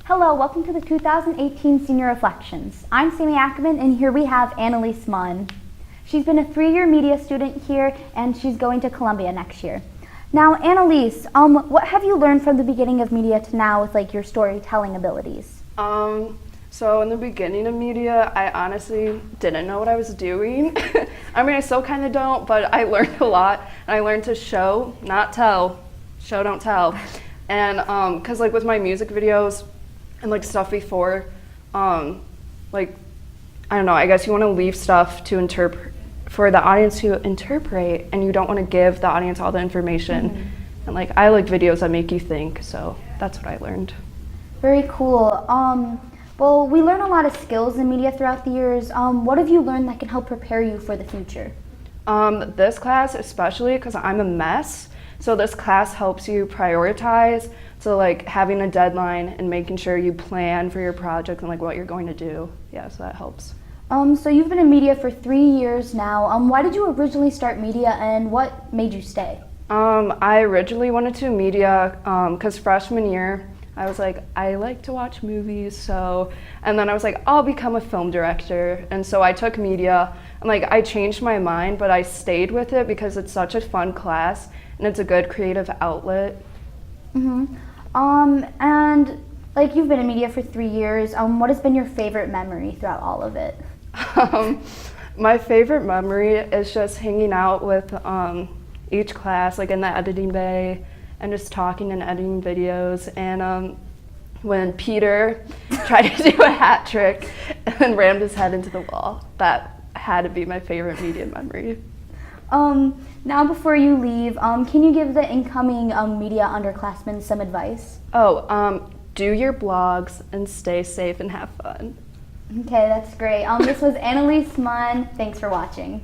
Hello, welcome to the 2018 Senior Reflections. I'm Sammy Ackerman, and here we have Annalise Munn. She's been a 3-year media student here, and she's going to Columbia next year. Now, Annalise, what have you learned from the beginning of media to now with your storytelling abilities? So in the beginning of media, I honestly didn't know what I was doing. I mean, I still kind of don't, but I learned a lot. And I learned to show, not tell. Show, don't tell. And because with my music videos and stuff before, I don't know, I guess you want to leave stuff to interpret, for the audience to interpret, and you don't want to give the audience all the information. Mm-hmm. And I like videos that make you think, so that's what I learned. Very cool. Well, we learn a lot of skills in media throughout the years. What have you learned that can help prepare you for the future? This class, especially because I'm a mess, so this class helps you prioritize. So having a deadline and making sure you plan for your project and what you're going to do. Yeah, so that helps. So you've been in media for 3 years now. Why did you originally start media, and what made you stay? I originally wanted to media because freshman year, I was I like to watch movies, and then I was I'll become a film director. And so I took media, and I changed my mind, but I stayed with it because it's such a fun class, and it's a good creative outlet. Mm-hmm. And you've been in media for 3 years. What has been your favorite memory throughout all of it? My favorite memory is just hanging out with each class, in the editing bay, and just talking and editing videos. And when Peter tried to do a hat trick and rammed his head into the wall, that had to be my favorite media memory. Now before you leave, can you give the incoming media underclassmen some advice? Do your blogs and stay safe and have fun. Okay, that's great. This was Annalise Munn. Thanks for watching.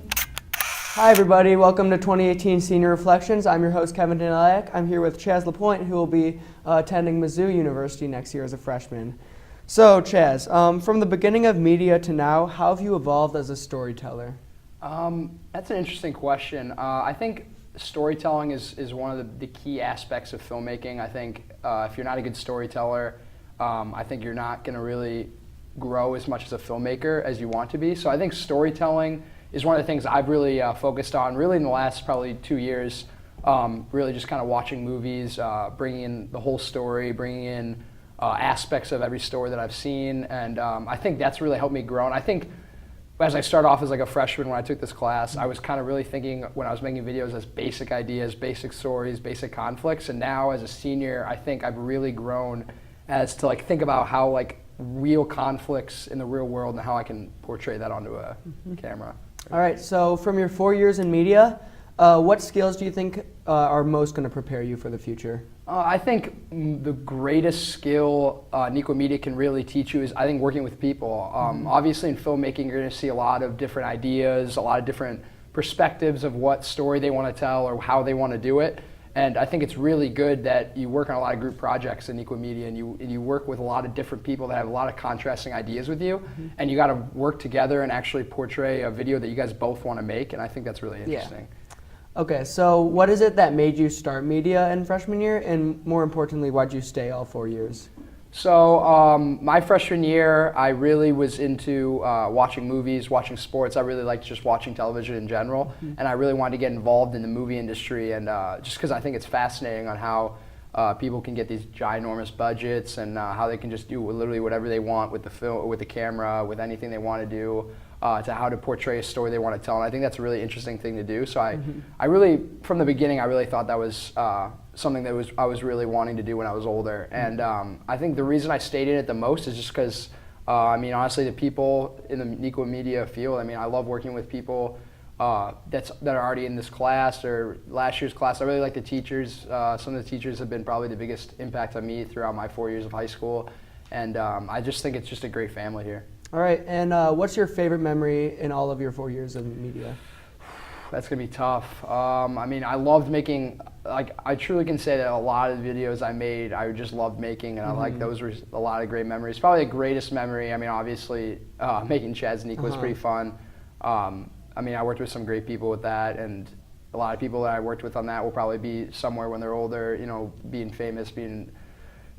Hi everybody, welcome to 2018 Senior Reflections. I'm your host Kevin Danilayak. I'm here with Chaz LaPointe, who will be attending Mizzou University next year as a freshman. So Chaz, from the beginning of media to now, how have you evolved as a storyteller? That's an interesting question. I think storytelling is one of the key aspects of filmmaking. I think if you're not a good storyteller, I think you're not going to really grow as much as a filmmaker as you want to be. So I think storytelling is one of the things I've really focused on really in the last probably 2 years, really just kind of watching movies, bringing in the whole story, bringing in aspects of every story that I've seen, and I think that's really helped me grow. And I think as I started off as a freshman when I took this class, I was kind of really thinking when I was making videos as basic ideas, basic stories, basic conflicts, and now as a senior, I think I've really grown as to think about how real conflicts in the real world and how I can portray that onto a camera. All right, so from your 4 years in media, what skills do you think are most going to prepare you for the future? I think the greatest skill Neuqua Media can really teach you is, I think, working with people. Obviously in filmmaking, you're going to see a lot of different ideas, a lot of different perspectives of what story they want to tell or how they want to do it. And I think it's really good that you work on a lot of group projects in Neuqua Media, and you work with a lot of different people that have a lot of contrasting ideas with you, and you got to work together and actually portray a video that you guys both want to make, and I think that's really interesting. Yeah. Okay, so what is it that made you start media in freshman year, and more importantly, why'd you stay all 4 years? So my freshman year, I really was into watching movies, watching sports. I really liked just watching television in general, and I really wanted to get involved in the movie industry, and just because I think it's fascinating on how people can get these ginormous budgets and how they can just do literally whatever they want with the film, with the camera, with anything they want to do, to how to portray a story they want to tell. And I think that's a really interesting thing to do. So I really, from the beginning, I really thought that was something that I was really wanting to do when I was older. And I think the reason I stayed in it the most is just because, I mean, honestly, the people in the Neuqua Media field, I mean, I love working with people that are already in this class or last year's class. I really like the teachers. Some of the teachers have been probably the biggest impact on me throughout my 4 years of high school. And I just think it's just a great family here. All right, and what's your favorite memory in all of your 4 years of media? That's gonna be tough. I mean, I loved making, I truly can say that a lot of the videos I made, I just loved making, and those were a lot of great memories. Probably the greatest memory, I mean, obviously, making Chaz and Neuqua was pretty fun. I mean, I worked with some great people with that, and a lot of people that I worked with on that will probably be somewhere when they're older, you know, being famous, being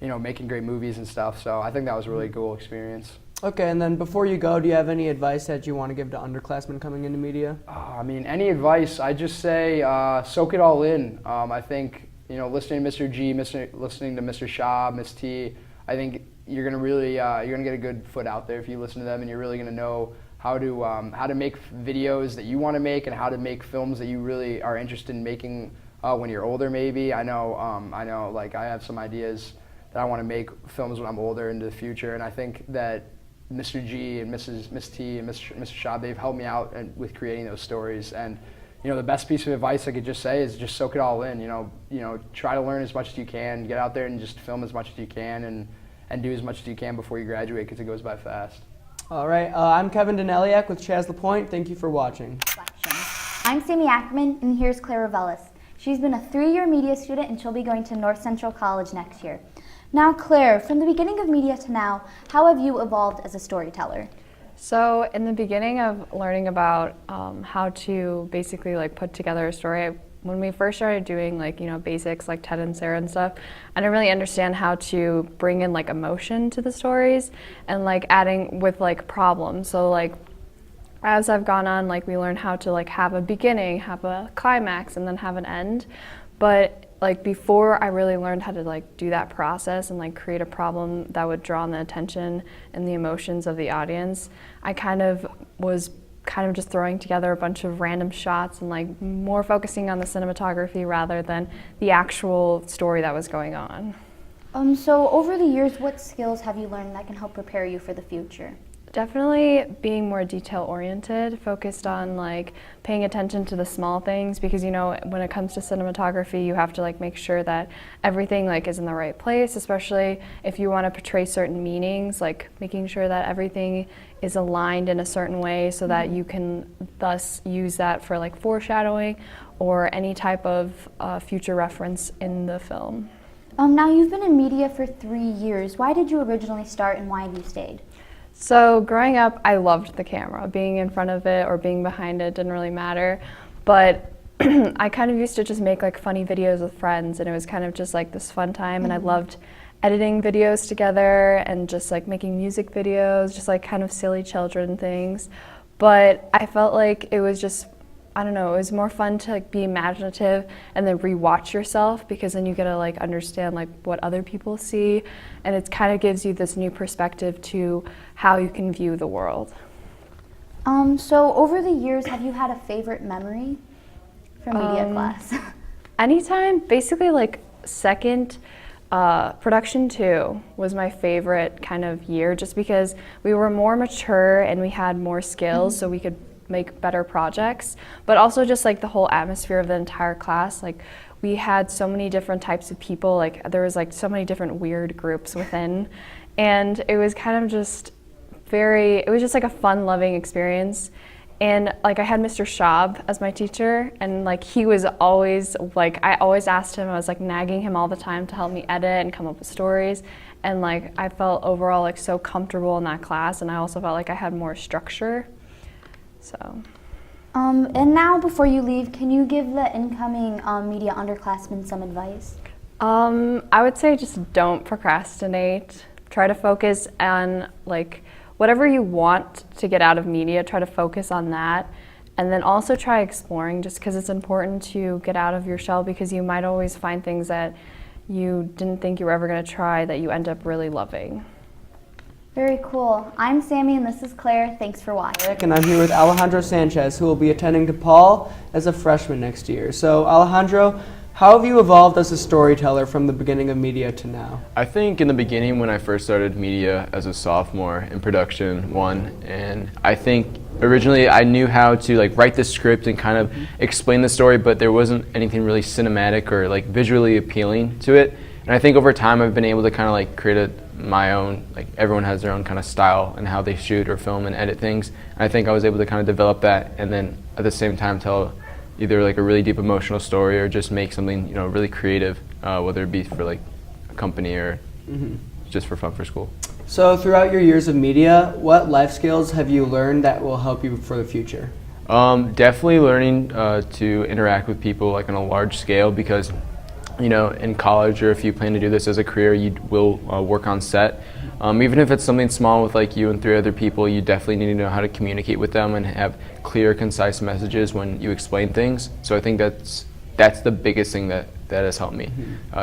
making great movies and stuff. So I think that was a really cool experience. Okay, and then before you go, do you have any advice that you want to give to underclassmen coming into media? I mean, any advice? I just say soak it all in. I think listening to Mr. G, listening to Mr. Shaw, Miss T. I think you're gonna really you're gonna get a good foot out there if you listen to them, and you're really gonna know how to make videos that you want to make and how to make films that you really are interested in making when you're older. Maybe I know like I have some ideas that I want to make films when I'm older into the future, and I think that Mr. G and Miss T and Mr. Shaw, they've helped me out with creating those stories. And the best piece of advice I could just say is just soak it all in. Try to learn as much as you can. Get out there and just film as much as you can, and do as much as you can before you graduate, because it goes by fast. All right, I'm Kevin Deneliak with Chaz LaPointe. Thank you for watching. I'm Sammy Ackerman, and here's Claire Revelis. She's been a 3-year media student, and she'll be going to North Central College next year. Now, Claire, from the beginning of media to now, how have you evolved as a storyteller? So in the beginning of learning about how to basically put together a story, when we first started doing basics like Ted and Sarah and stuff, I didn't really understand how to bring in emotion to the stories and adding with problems. So as I've gone on, we learned how to have a beginning, have a climax, and then have an end. But before I really learned how to do that process and create a problem that would draw the attention and the emotions of the audience, I was just throwing together a bunch of random shots and more focusing on the cinematography rather than the actual story that was going on. So over the years, what skills have you learned that can help prepare you for the future? Definitely being more detail-oriented, focused on paying attention to the small things, because when it comes to cinematography, you have to make sure that everything is in the right place, especially if you want to portray certain meanings, making sure that everything is aligned in a certain way so that you can thus use that for foreshadowing or any type of future reference in the film. Now you've been in media for 3 years. Why did you originally start, and why have you stayed? So growing up, I loved the camera. Being in front of it or being behind it didn't really matter. But I kind of used to just make funny videos with friends, and it was kind of just this fun time. And I loved editing videos together and just making music videos, just kind of silly children things. But I felt like it was just, I don't know, it was more fun to be imaginative and then rewatch yourself, because then you get to understand what other people see, and it kind of gives you this new perspective to how you can view the world. So over the years, have you had a favorite memory from media class? Anytime, basically second production 2 was my favorite kind of year, just because we were more mature and we had more skills, so we could make better projects, but also just the whole atmosphere of the entire class. We had so many different types of people, there was so many different weird groups within, and it was kind of just it was just a fun, loving experience. And I had Mr. Schaub as my teacher, and he was always I always asked him, I was nagging him all the time to help me edit and come up with stories, and I felt overall so comfortable in that class, and I also felt I had more structure. So. And now, before you leave, can you give the incoming media underclassmen some advice? I would say just don't procrastinate. Try to focus on whatever you want to get out of media. Try to focus on that, and then also try exploring. Just because it's important to get out of your shell, because you might always find things that you didn't think you were ever going to try that you end up really loving. Very cool. I'm Sammy, and this is Claire. Thanks for watching. And I'm here with Alejandro Sanchez, who will be attending DePaul as a freshman next year. So Alejandro, how have you evolved as a storyteller from the beginning of media to now? I think in the beginning, when I first started media as a sophomore in production 1, and I think originally I knew how to write the script and kind of explain the story, but there wasn't anything really cinematic or visually appealing to it. And I think over time I've been able to kind of create my own, everyone has their own kind of style and how they shoot or film and edit things. And I think I was able to kind of develop that, and then at the same time tell either a really deep emotional story or just make something really creative, whether it be for a company or just for fun for school. So throughout your years of media, what life skills have you learned that will help you for the future? Definitely learning to interact with people on a large scale, because in college, or if you plan to do this as a career, you will work on set. Even if it's something small with like you and 3 other people, you definitely need to know how to communicate with them and have clear, concise messages when you explain things. So I think that's the biggest thing that has helped me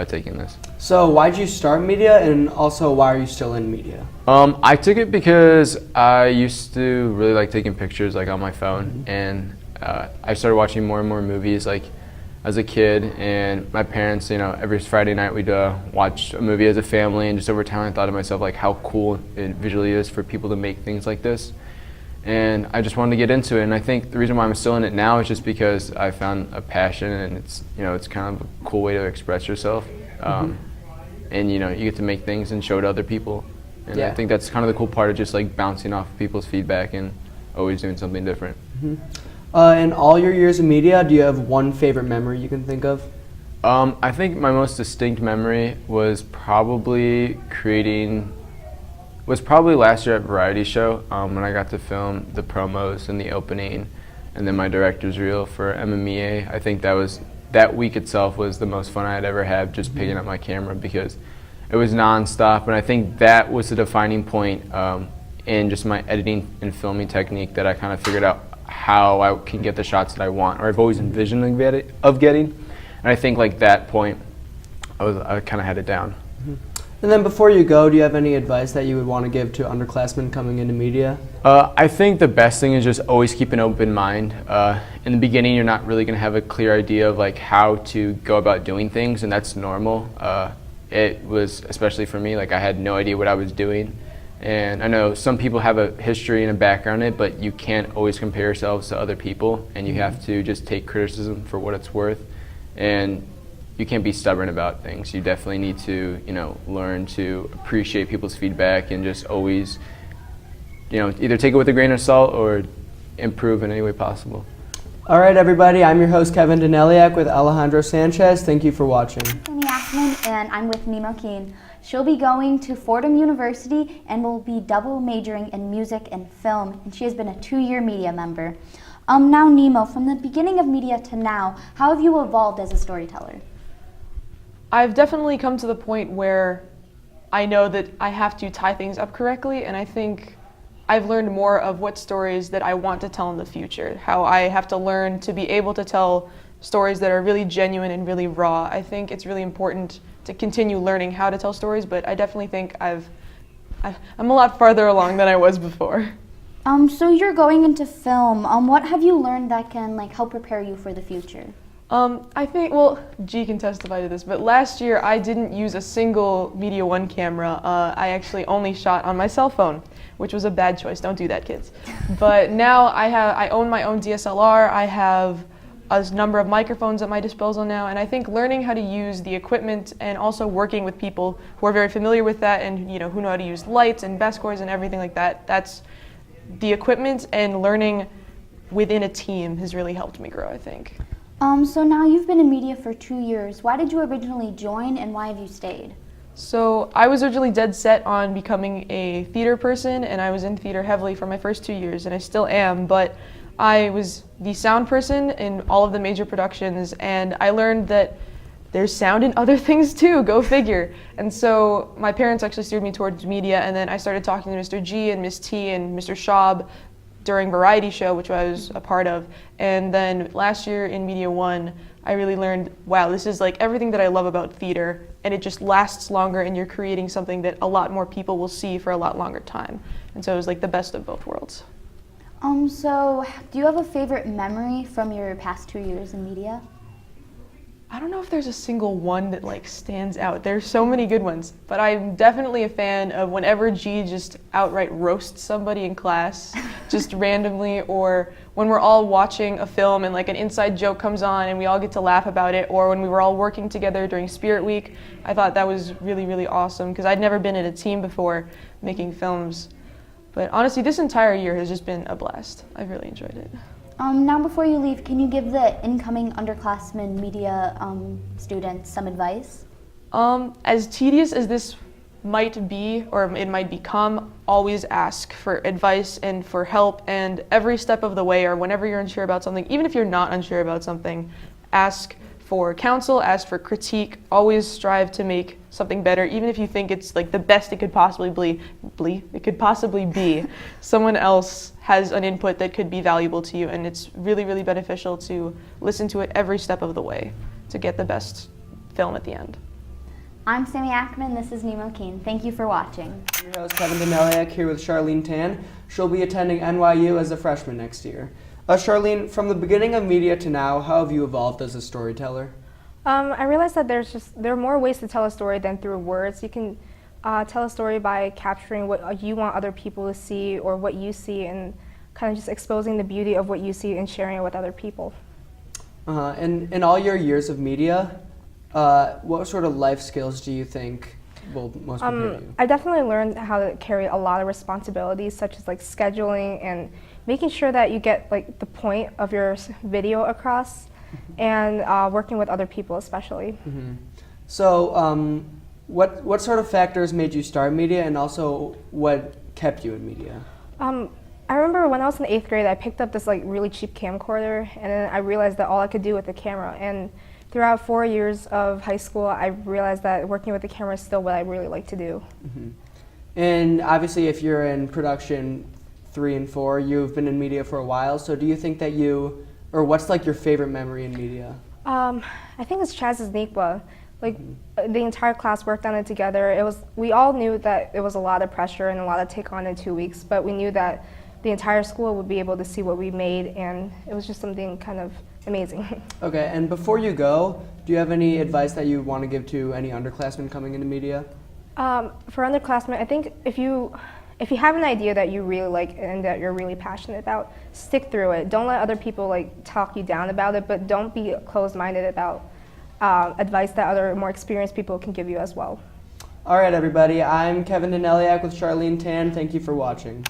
taking this. So why'd you start media, and also why are you still in media? I took it because I used to really like taking pictures like on my phone, and I started watching more and more movies like as a kid, and my parents, every Friday night we'd watch a movie as a family, and just over time I thought to myself like how cool it visually is for people to make things like this. And I just wanted to get into it, and I think the reason why I'm still in it now is just because I found a passion, and it's kind of a cool way to express yourself, and you get to make things and show it to other people, and I think that's kind of the cool part of just like bouncing off people's feedback and always doing something different. In all your years of media, do you have one favorite memory you can think of? I think my most distinct memory was probably last year at Variety Show, when I got to film the promos and the opening, and then my director's reel for MMEA. I think that week itself was the most fun I had ever had, just picking up my camera, because it was nonstop, and I think that was the defining point in just my editing and filming technique, that I kind of figured out how I can get the shots that I want, or I've always envisioned of getting, and I think like that point, I kind of had it down. And then before you go, do you have any advice that you would want to give to underclassmen coming into media? I think the best thing is just always keep an open mind. In the beginning, you're not really going to have a clear idea of like how to go about doing things, and that's normal. It was, especially for me, like I had no idea what I was doing. And I know some people have a history and a background in it, but you can't always compare yourselves to other people, and you have to just take criticism for what it's worth. And you can't be stubborn about things. You definitely need to, learn to appreciate people's feedback, and just always, either take it with a grain of salt or improve in any way possible. All right, everybody. I'm your host, Kevin Deneliak, with Alejandro Sanchez. Thank you for watching. I'm Ackerman, and I'm with Nemo Keane. She'll be going to Fordham University and will be double majoring in music and film, and she has been a 2-year media member. Now, Nemo, from the beginning of media to now, how have you evolved as a storyteller? I've definitely come to the point where I know that I have to tie things up correctly, and I think I've learned more of what stories that I want to tell in the future, how I have to learn to be able to tell stories that are really genuine and really raw. I think it's really important to continue learning how to tell stories, but I definitely think I'm a lot farther along than I was before. So you're going into film. What have you learned that can help prepare you for the future? I think, G can testify to this, but last year I didn't use a single Media One camera. I actually only shot on my cell phone, which was a bad choice. Don't do that, kids. But now I own my own DSLR. I have a number of microphones at my disposal now, and I think learning how to use the equipment and also working with people who are very familiar with that and who know how to use lights and best scores and everything like that, that's the equipment, and learning within a team has really helped me grow, I think. So now you've been in media for 2 years. Why did you originally join, and why have you stayed? So I was originally dead set on becoming a theater person, and I was in theater heavily for my first 2 years, and I still am, but I was the sound person in all of the major productions, and I learned that there's sound in other things too, go figure. And so my parents actually steered me towards media, and then I started talking to Mr. G and Miss T and Mr. Schaub during Variety Show, which I was a part of. And then last year in Media One, I really learned, wow, this is like everything that I love about theater, and it just lasts longer, and you're creating something that a lot more people will see for a lot longer time. And so it was like the best of both worlds. So do you have a favorite memory from your past 2 years in media? I don't know if there's a single one that stands out. There's so many good ones, but I'm definitely a fan of whenever G just outright roasts somebody in class, just randomly, or when we're all watching a film and an inside joke comes on and we all get to laugh about it, or when we were all working together during Spirit Week. I thought that was really, really awesome because I'd never been in a team before making films. But honestly, this entire year has just been a blast. I've really enjoyed it. Now before you leave, can you give the incoming underclassmen media students some advice? As tedious as this might be, or it might become, always ask for advice and for help, and every step of the way, or whenever you're unsure about something, even if you're not unsure about something, ask for counsel, ask for critique. Always strive to make something better, even if you think it's like the best it could possibly be. Someone else has an input that could be valuable to you, and it's really, really beneficial to listen to it every step of the way to get the best film at the end. I'm Sammy Ackerman, this is Nemo Keane. Thank you for watching. I'm your host, Kevin Deneliak, here with Charlene Tan. She'll be attending NYU as a freshman next year. Charlene, from the beginning of media to now, how have you evolved as a storyteller? I realized that there are more ways to tell a story than through words. You can tell a story by capturing what you want other people to see or what you see, and kind of just exposing the beauty of what you see and sharing it with other people. And in all your years of media, what sort of life skills do you think will most prepare you? I definitely learned how to carry a lot of responsibilities, such as like scheduling and making sure that you get like the point of your video across, and working with other people especially. Mm-hmm. So what sort of factors made you start media, and also what kept you in media? I remember when I was in 8th grade, I picked up this like really cheap camcorder, and then I realized that all I could do with the camera. And throughout 4 years of high school, I realized that working with the camera is still what I really like to do. Mm-hmm. And obviously, if you're in production 3 and 4, you've been in media for a while. So do you think that what's like your favorite memory in media? I think it's Chaz's Neuqua. Like the entire class worked on it together. We all knew that it was a lot of pressure and a lot to take on in 2 weeks, but we knew that the entire school would be able to see what we made, and it was just something kind of amazing. Okay, and before you go, do you have any advice that you want to give to any underclassmen coming into media? For underclassmen, I think if you have an idea that you really like and that you're really passionate about, stick through it. Don't let other people like talk you down about it, but don't be closed-minded about advice that other more experienced people can give you as well. All right, everybody. I'm Kevin Deneliak with Charlene Tan. Thank you for watching.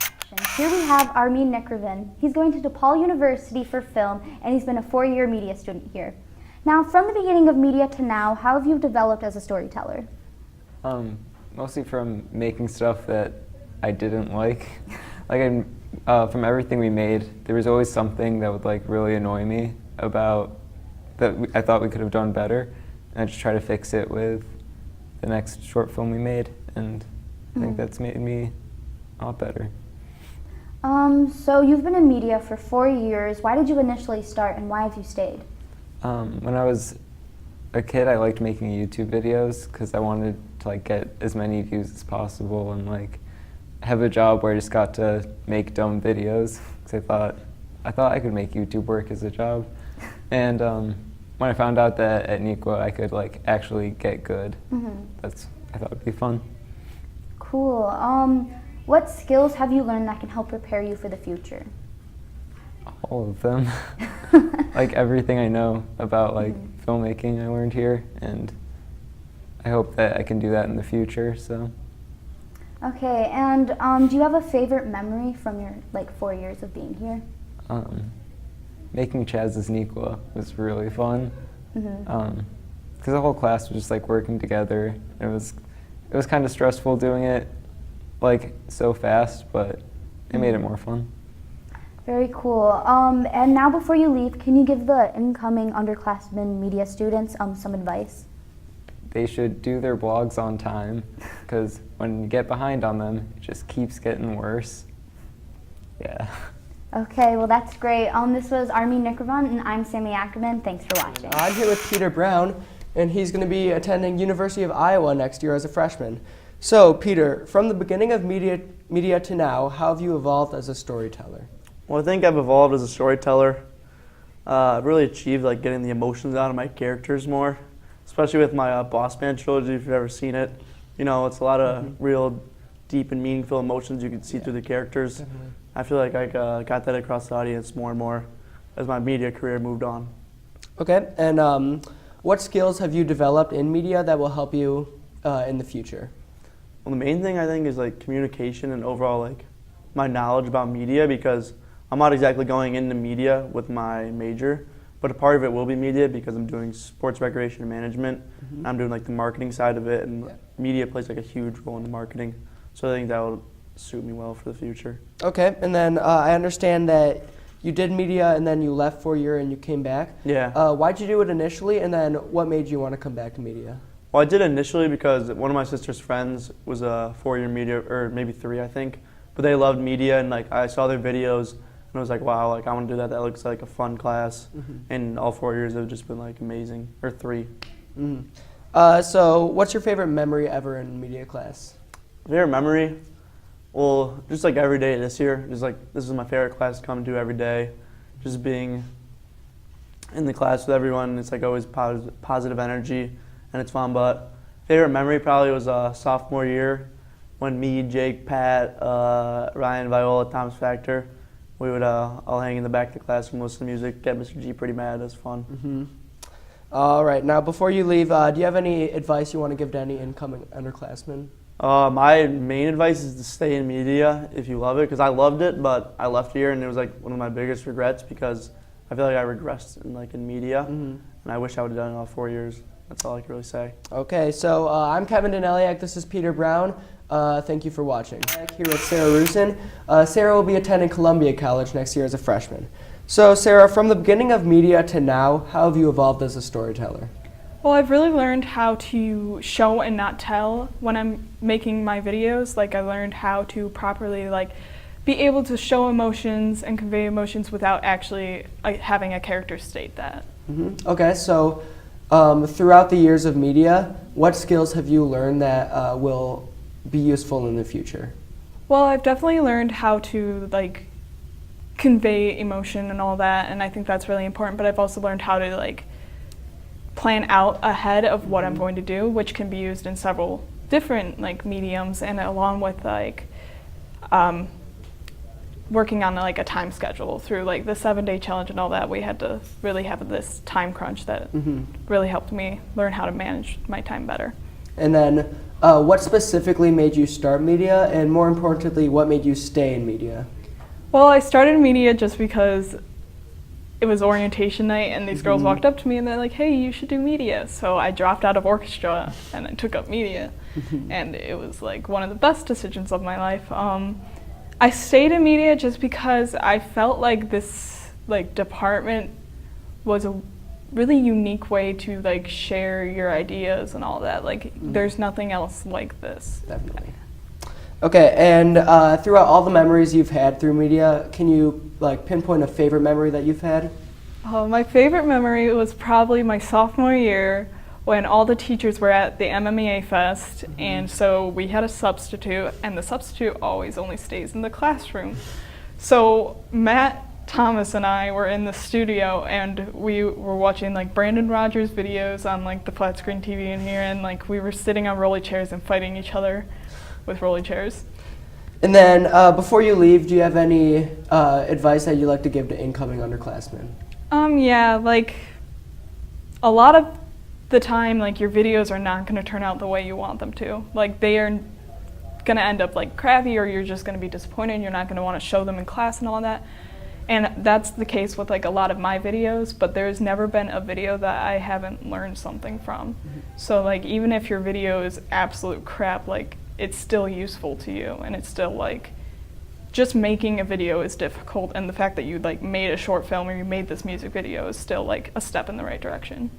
Here we have Armin Nickervin. He's going to DePaul University for film, and he's been a 4-year media student here. Now, from the beginning of media to now, how have you developed as a storyteller? Mostly from making stuff that I didn't like. From everything we made, there was always something that would like really annoy me about that I thought we could have done better, and I just try to fix it with the next short film we made, and I think that's made me a lot better. So you've been in media for 4 years. Why did you initially start, and why have you stayed? When I was a kid, I liked making YouTube videos because I wanted to like get as many views as possible and like have a job where I just got to make dumb videos because I thought I could make YouTube work as a job. And when I found out that at Neuqua I could like actually get good, I thought it'd be fun. Cool. What skills have you learned that can help prepare you for the future? All of them. Like everything I know about like filmmaking I learned here, and I hope that I can do that in the future. So. Okay, and do you have a favorite memory from your 4 years of being here? Making Chaz's Neuqua was really fun. Because the whole class was just like working together. It was kind of stressful doing it like so fast, but it made it more fun. Very cool. And now before you leave, can you give the incoming underclassmen media students some advice? They should do their blogs on time, because when you get behind on them, it just keeps getting worse. Yeah. Okay, well that's great. This was Armin Nickervin, and I'm Sammy Ackerman. Thanks for watching. I'm here with Peter Brown, and he's going to be attending University of Iowa next year as a freshman. So, Peter, from the beginning of media to now, how have you evolved as a storyteller? Well, I think I've evolved as a storyteller. I've really achieved like getting the emotions out of my characters more, especially with my Boss Man trilogy. If you've ever seen it, you know it's a lot of real deep and meaningful emotions you can see through the characters. Definitely. I feel like I got that across the audience more and more as my media career moved on. Okay, and what skills have you developed in media that will help you in the future? Well, the main thing I think is like communication and overall like my knowledge about media, because I'm not exactly going into media with my major, but a part of it will be media because I'm doing sports recreation and management. And I'm doing like the marketing side of it, and media plays like a huge role in the marketing. So I think that will suit me well for the future. Okay, and then I understand that you did media and then you left for a year and you came back. Yeah. Why'd you do it initially, and then what made you want to come back to media? Well, I did initially because one of my sister's friends was a 4-year media, or maybe 3, I think. But they loved media, and like I saw their videos, and I was like, wow, like I want to do that. That looks like a fun class. And all 4 years have just been like amazing, or 3. So what's your favorite memory ever in media class? Favorite memory? Well, just like every day this year, just like this is my favorite class to come to every day. Just being in the class with everyone, it's like always positive energy, and it's fun. But favorite memory probably was sophomore year when me, Jake, Pat, Ryan, Viola, Thomas Factor, we would all hang in the back of the classroom, listen to music, get Mr. G pretty mad. It was fun. All right. Now, before you leave, do you have any advice you want to give to any incoming underclassmen? My main advice is to stay in media if you love it, because I loved it, but I left here and it was like one of my biggest regrets because I feel like I regressed in media, and I wish I would have done it all 4 years. That's all I can really say. Okay, so I'm Kevin Deneliak. This is Peter Brown. Thank you for watching. Back here with Sarah Rusin. Sarah will be attending Columbia College next year as a freshman. So Sarah, from the beginning of media to now, how have you evolved as a storyteller? Well, I've really learned how to show and not tell when I'm making my videos. Like, I learned how to properly be able to show emotions and convey emotions without actually having a character state that. Okay, so throughout the years of media, what skills have you learned that will be useful in the future? Well, I've definitely learned how to convey emotion and all that, and I think that's really important. But I've also learned how to plan out ahead of what I'm going to do, which can be used in several different mediums, and along with working on a time schedule through the 7-day challenge and all that. We had to really have this time crunch that really helped me learn how to manage my time better. And then what specifically made you start media, and more importantly, what made you stay in media? Well, I started media just because it was orientation night and these girls walked up to me and they're like, hey, you should do media. So I dropped out of orchestra and I took up media. And it was one of the best decisions of my life. I stayed in media just because I felt like this department was a really unique way to share your ideas and all that. There's nothing else like this. Definitely. Okay, and throughout all the memories you've had through media, can you pinpoint a favorite memory that you've had? My favorite memory was probably my sophomore year when all the teachers were at the MMA Fest, and so we had a substitute, and the substitute always only stays in the classroom. So Matt, Thomas, and I were in the studio, and we were watching Brandon Rogers videos on the flat screen TV in here, and we were sitting on rolly chairs and fighting each other with rolly chairs. And then before you leave, do you have any advice that you'd like to give to incoming underclassmen? Yeah, a lot of the time, your videos are not going to turn out the way you want them to. They are going to end up crappy, or you're just going to be disappointed and you're not going to want to show them in class and all that. And that's the case with a lot of my videos, but there's never been a video that I haven't learned something from. So even if your video is absolute crap, it's still useful to you, and it's still just making a video is difficult, and the fact that you made a short film or you made this music video is still a step in the right direction.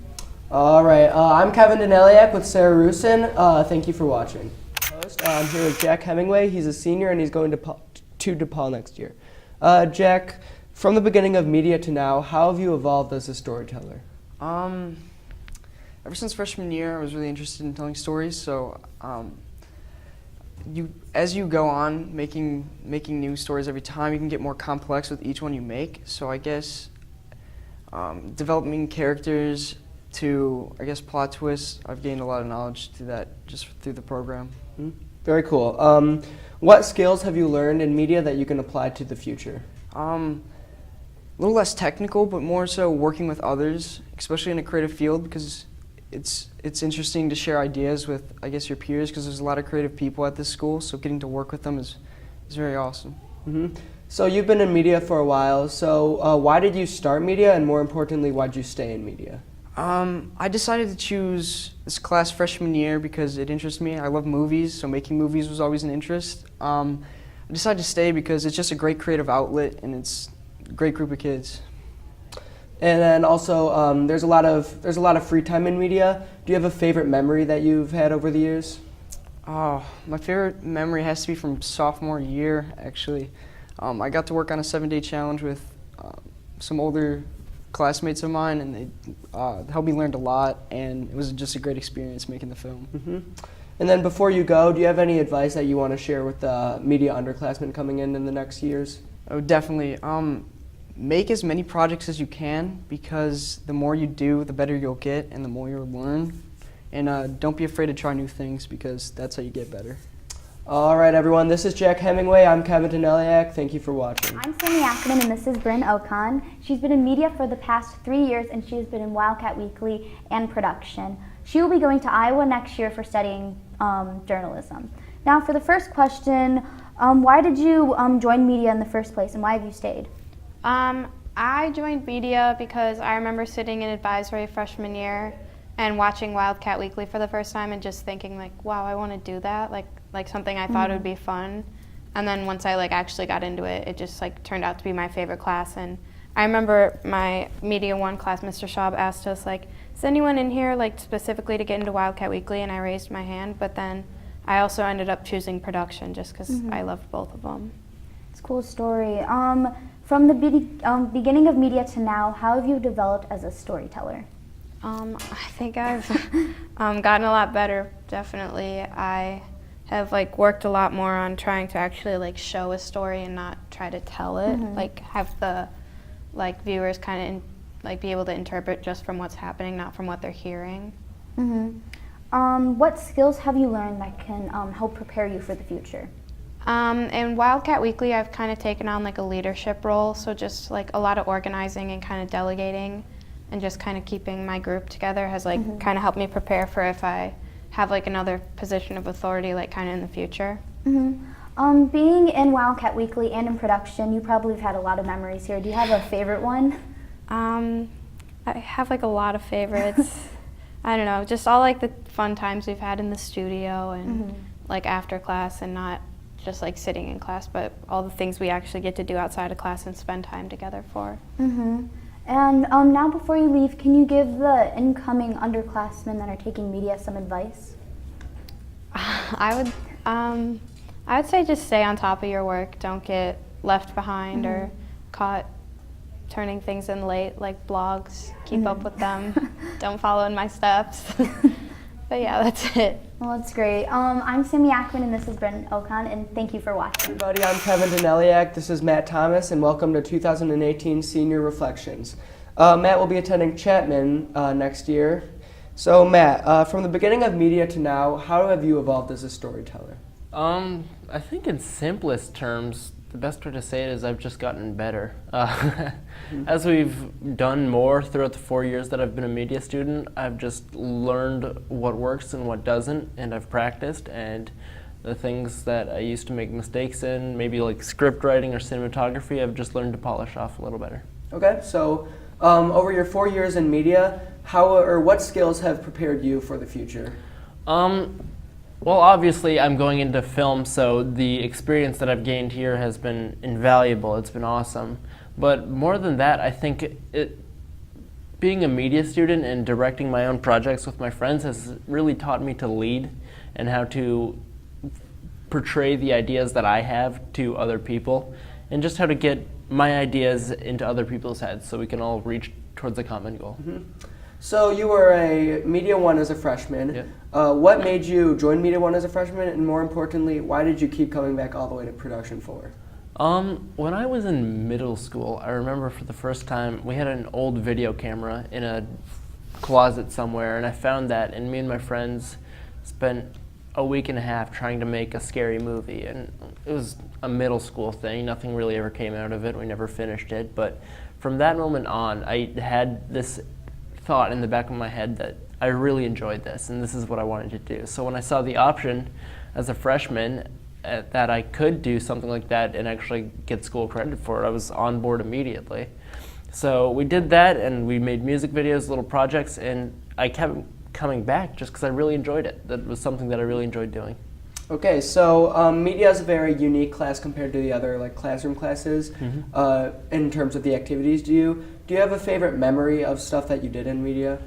All right, I'm Kevin Deneliak with Sarah Rusin. Thank you for watching. I'm here with Jack Hemingway. He's a senior and he's going to DePaul next year. Jack, from the beginning of media to now, how have you evolved as a storyteller? Ever since freshman year, I was really interested in telling stories. So as you go on making new stories every time, you can get more complex with each one you make. So I guess developing characters to, plot twists, I've gained a lot of knowledge through that, just through the program. Very cool. What skills have you learned in media that you can apply to the future? A little less technical, but more so working with others, especially in a creative field, because it's interesting to share ideas with, your peers, because there's a lot of creative people at this school, so getting to work with them is very awesome. So you've been in media for a while, so why did you start media, and more importantly, why did you stay in media? I decided to choose this class freshman year because it interests me. I love movies, so making movies was always an interest. I decided to stay because it's just a great creative outlet, and it's great group of kids. And then also, there's a lot of free time in media. Do you have a favorite memory that you've had over the years? Oh, my favorite memory has to be from sophomore year, actually. I got to work on a 7-day challenge with some older classmates of mine, and they helped me learn a lot, and it was just a great experience making the film. Mm-hmm. And then before you go, do you have any advice that you want to share with the media underclassmen coming in the next years? Oh, definitely. Make as many projects as you can, because the more you do, the better you'll get, and the more you'll learn. And don't be afraid to try new things, because that's how you get better. All right, everyone. This is Jack Hemingway. I'm Kevin Deneliak. Thank you for watching. I'm Sammy Ackerman, and this is Bryn Ocon. She's been in media for the past 3 years, and she's been in Wildcat Weekly and production. She will be going to Iowa next year for studying journalism. Now, for the first question, why did you join media in the first place, and why have you stayed? I joined media because I remember sitting in advisory freshman year and watching Wildcat Weekly for the first time and just thinking like, wow, I want to do that, like something I thought would be fun. And then once I actually got into it, it just turned out to be my favorite class. And I remember my Media 1 class, Mr. Schaub asked us is anyone in here specifically to get into Wildcat Weekly? And I raised my hand, but then I also ended up choosing production just because I loved both of them. It's a cool story. From the beginning of media to now, how have you developed as a storyteller? I think I've gotten a lot better, definitely. I have worked a lot more on trying to actually show a story and not try to tell it. Have the viewers kind of be able to interpret just from what's happening, not from what they're hearing. What skills have you learned that can help prepare you for the future? In Wildcat Weekly, I've kind of taken on a leadership role, so just a lot of organizing and kind of delegating and just kind of keeping my group together has kind of helped me prepare for if I have another position of authority kind of in the future. Being in Wildcat Weekly and in production, you probably have had a lot of memories here. Do you have a favorite one? I have a lot of favorites. I don't know, just all the fun times we've had in the studio and after class, and not just sitting in class, but all the things we actually get to do outside of class and spend time together for. And now before you leave, can you give the incoming underclassmen that are taking media some advice? I would say just stay on top of your work. Don't get left behind or caught turning things in late, like blogs. Keep up with them. Don't follow in my steps. But yeah, that's it. Well, that's great. I'm Sammy Ackerman, and this is Bryn Ocon, and thank you for watching. Everybody, I'm Kevin Deneliak. This is Matt Thomas, and welcome to 2018 Senior Reflections. Matt will be attending Chapman next year. So Matt, from the beginning of media to now, how have you evolved as a storyteller? I think in simplest terms, the best way to say it is I've just gotten better. As we've done more throughout the 4 years that I've been a media student, I've just learned what works and what doesn't, and I've practiced, and the things that I used to make mistakes in, maybe script writing or cinematography, I've just learned to polish off a little better. Okay, so over your 4 years in media, how or what skills have prepared you for the future? Well, obviously, I'm going into film, so the experience that I've gained here has been invaluable. It's been awesome. But more than that, I think being a media student and directing my own projects with my friends has really taught me to lead and how to portray the ideas that I have to other people, and just how to get my ideas into other people's heads so we can all reach towards a common goal. So you were a Media 1 as a freshman. Yep. What made you join Media 1 as a freshman, and more importantly, why did you keep coming back all the way to production 4? When I was in middle school, I remember for the first time, we had an old video camera in a closet somewhere, and I found that, and me and my friends spent a week and a half trying to make a scary movie, and it was a middle school thing. Nothing really ever came out of it. We never finished it, but from that moment on, I had this thought in the back of my head that I really enjoyed this and this is what I wanted to do. So when I saw the option as a freshman that I could do something like that and actually get school credit for it, I was on board immediately. So we did that, and we made music videos, little projects, and I kept coming back just because I really enjoyed it. That was something that I really enjoyed doing. Okay, so media is a very unique class compared to the other like classroom classes in terms of the activities. Do you have a favorite memory of stuff that you did in media?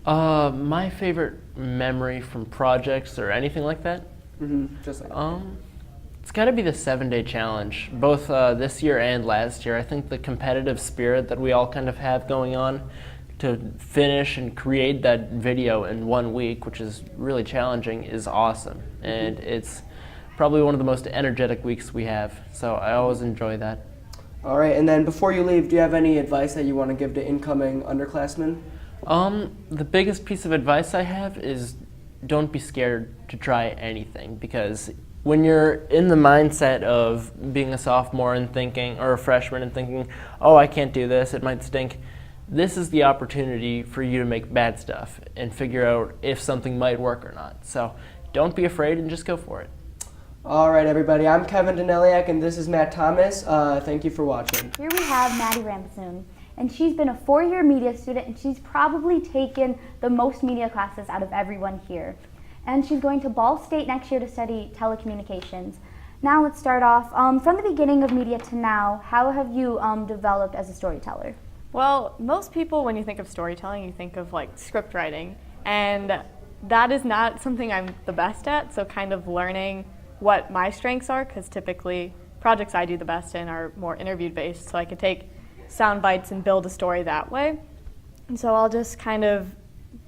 My favorite memory from projects or anything like that? Just like It's got to be the 7-day challenge, both this year and last year. I think the competitive spirit that we all kind of have going on to finish and create that video in 1 week, which is really challenging, is awesome. And it's probably one of the most energetic weeks we have, so I always enjoy that. All right, and then before you leave, do you have any advice that you want to give to incoming underclassmen? The biggest piece of advice I have is don't be scared to try anything, because when you're in the mindset of being a sophomore and thinking, or a freshman and thinking, oh, I can't do this, it might stink, this is the opportunity for you to make bad stuff and figure out if something might work or not. So don't be afraid and just go for it. All right, everybody, I'm Kevin Daneliak, and this is Matt Thomas. Thank you for watching. Here we have Maddie Ramsoon, and she's been a 4-year media student, and she's probably taken the most media classes out of everyone here. And she's going to Ball State next year to study telecommunications. Now let's start off. From the beginning of media to now, how have you developed as a storyteller? Well, most people, when you think of storytelling, you think of like script writing, and that is not something I'm the best at, so kind of learning what my strengths are, because typically projects I do the best in are more interview based, so I could take sound bites and build a story that way. And so I'll just kind of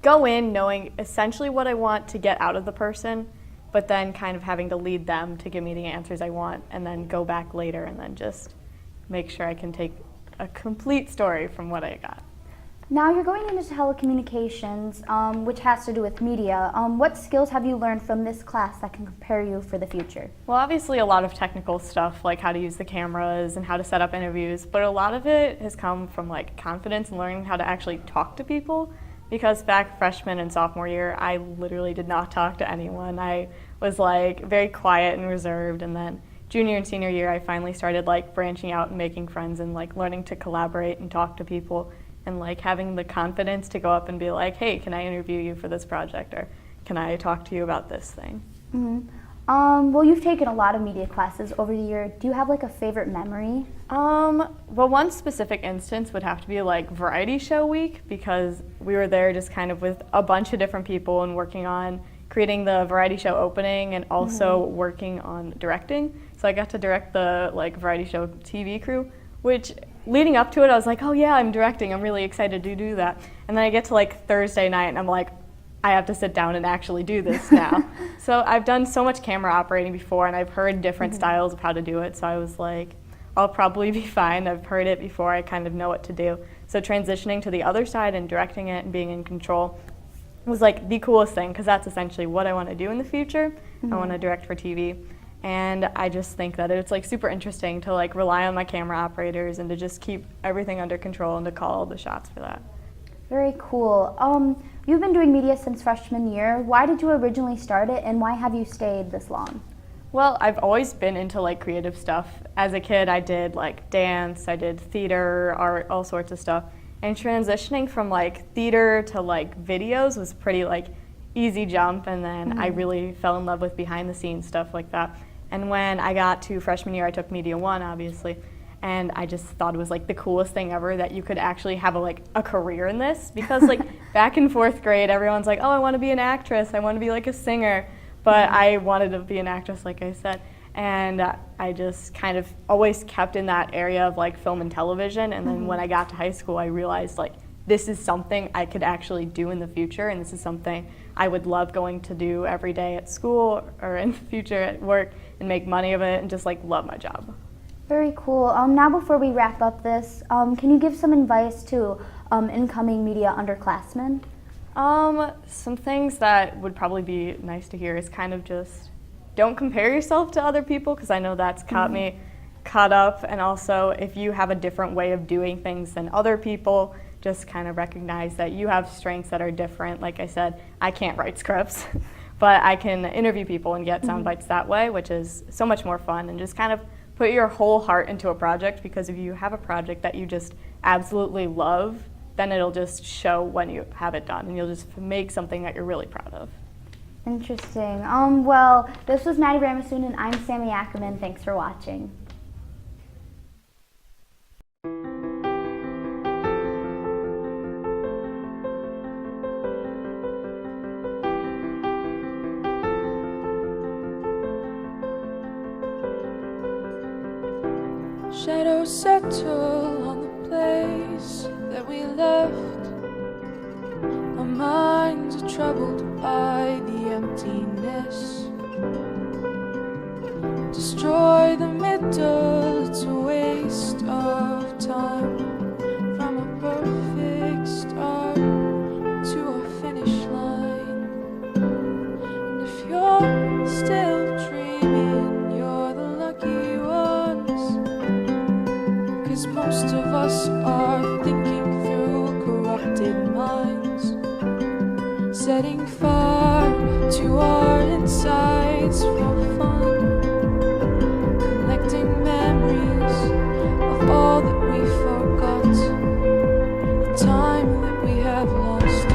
go in knowing essentially what I want to get out of the person, but then kind of having to lead them to give me the answers I want, and then go back later and then just make sure I can take a complete story from what I got. Now you're going into telecommunications, which has to do with media. What skills have you learned from this class that can prepare you for the future? Well, obviously a lot of technical stuff, like how to use the cameras and how to set up interviews, but a lot of it has come from like confidence and learning how to actually talk to people, because back freshman and sophomore year, I literally did not talk to anyone. I was like very quiet and reserved, and then junior and senior year, I finally started like branching out and making friends and like learning to collaborate and talk to people, and like having the confidence to go up and be like, hey, can I interview you for this project, or can I talk to you about this thing? Well, you've taken a lot of media classes over the year. Do you have like a favorite memory? Well, one specific instance would have to be like variety show week, because we were there just kind of with a bunch of different people and working on creating the variety show opening and also working on directing. So I got to direct the like variety show TV crew, which leading up to it, I was like, oh yeah, I'm directing. I'm really excited to do that. And then I get to like Thursday night and I'm like, I have to sit down and actually do this now. So I've done so much camera operating before, and I've heard different styles of how to do it. So I was like, I'll probably be fine. I've heard it before. I kind of know what to do. So transitioning to the other side and directing it and being in control was like the coolest thing, because that's essentially what I want to do in the future. I want to direct for TV. And I just think that it's like super interesting to like rely on my camera operators and to just keep everything under control and to call all the shots for that. Very cool. You've been doing media since freshman year. Why did you originally start it, and why have you stayed this long? Well, I've always been into like creative stuff. As a kid, I did like dance, I did theater, art, all sorts of stuff. And transitioning from like theater to like videos was pretty like easy jump, and then I really fell in love with behind the scenes stuff like that. And when I got to freshman year, I took Media 1, obviously, and I just thought it was like the coolest thing ever that you could actually have a career in this, because like back in 4th grade, everyone's like, oh, I want to be an actress, I want to be like a singer, but I wanted to be an actress, like I said. And I just kind of always kept in that area of like film and television, and then when I got to high school, I realized like this is something I could actually do in the future, and this is something I would love going to do every day at school or in the future at work, and make money of it and just like love my job. Very cool. Now before we wrap up this, can you give some advice to incoming media underclassmen? Some things that would probably be nice to hear is kind of just don't compare yourself to other people, because I know that's me caught up, and also if you have a different way of doing things than other people, just kind of recognize that you have strengths that are different. Like I said, I can't write scripts, but I can interview people and get sound bites that way, which is so much more fun, and just kind of put your whole heart into a project, because if you have a project that you just absolutely love, then it'll just show when you have it done, and you'll just make something that you're really proud of. Interesting. Well, this was Maddie Ramasoon and I'm Sammy Ackerman. Thanks for watching. Shadows settle on the place that we left. Our minds are troubled by the emptiness. Destroy the middle, it's a waste of time. From a perfect start to a finish line. And if you're still dreaming, you're the lucky ones. 'Cause most of us are thinking through corrupted minds, setting fire to our insides for fun, collecting memories of all that we forgot, the time that we have lost.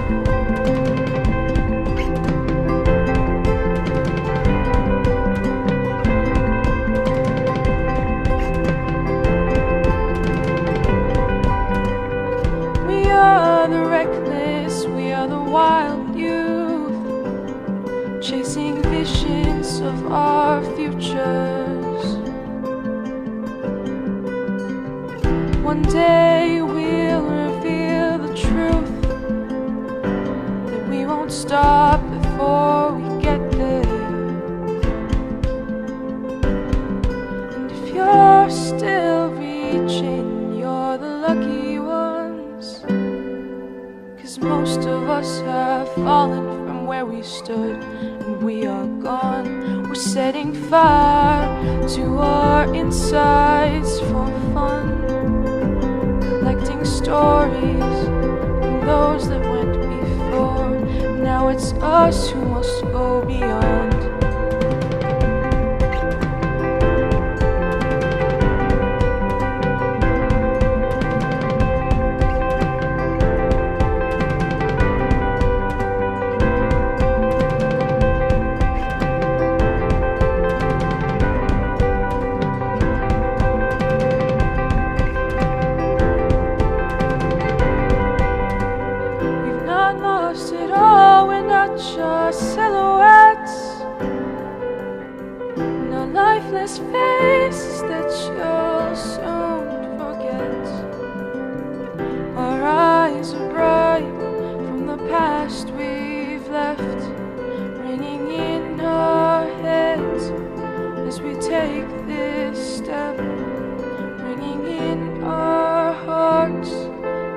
We are the reckless, we are the wild youth, chasing visions of our futures. One day we'll reveal the truth, that we won't stop before we get there. And if you're still reaching, you're the lucky ones. 'Cause most of us have fallen from where we stood, and we are gone. We're setting fire to our insides for fun, collecting stories from those that went before. Now it's us who must go beyond. We've not lost it all, we're not just silhouettes. No lifeless faces that you'll soon forget. Our eyes are bright from the past we've left, ringing in our heads as we take this step, ringing in our hearts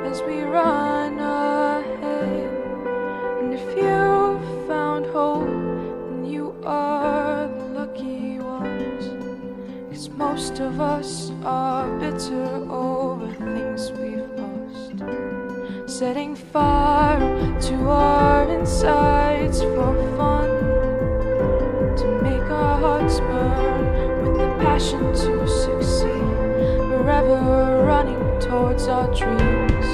as we run ahead. And if you've found hope, then you are the lucky ones. 'Cause most of us are bitter over things we've lost, setting fire to our insides for fun, to make our hearts burn with the passion to succeed, forever running towards our dreams.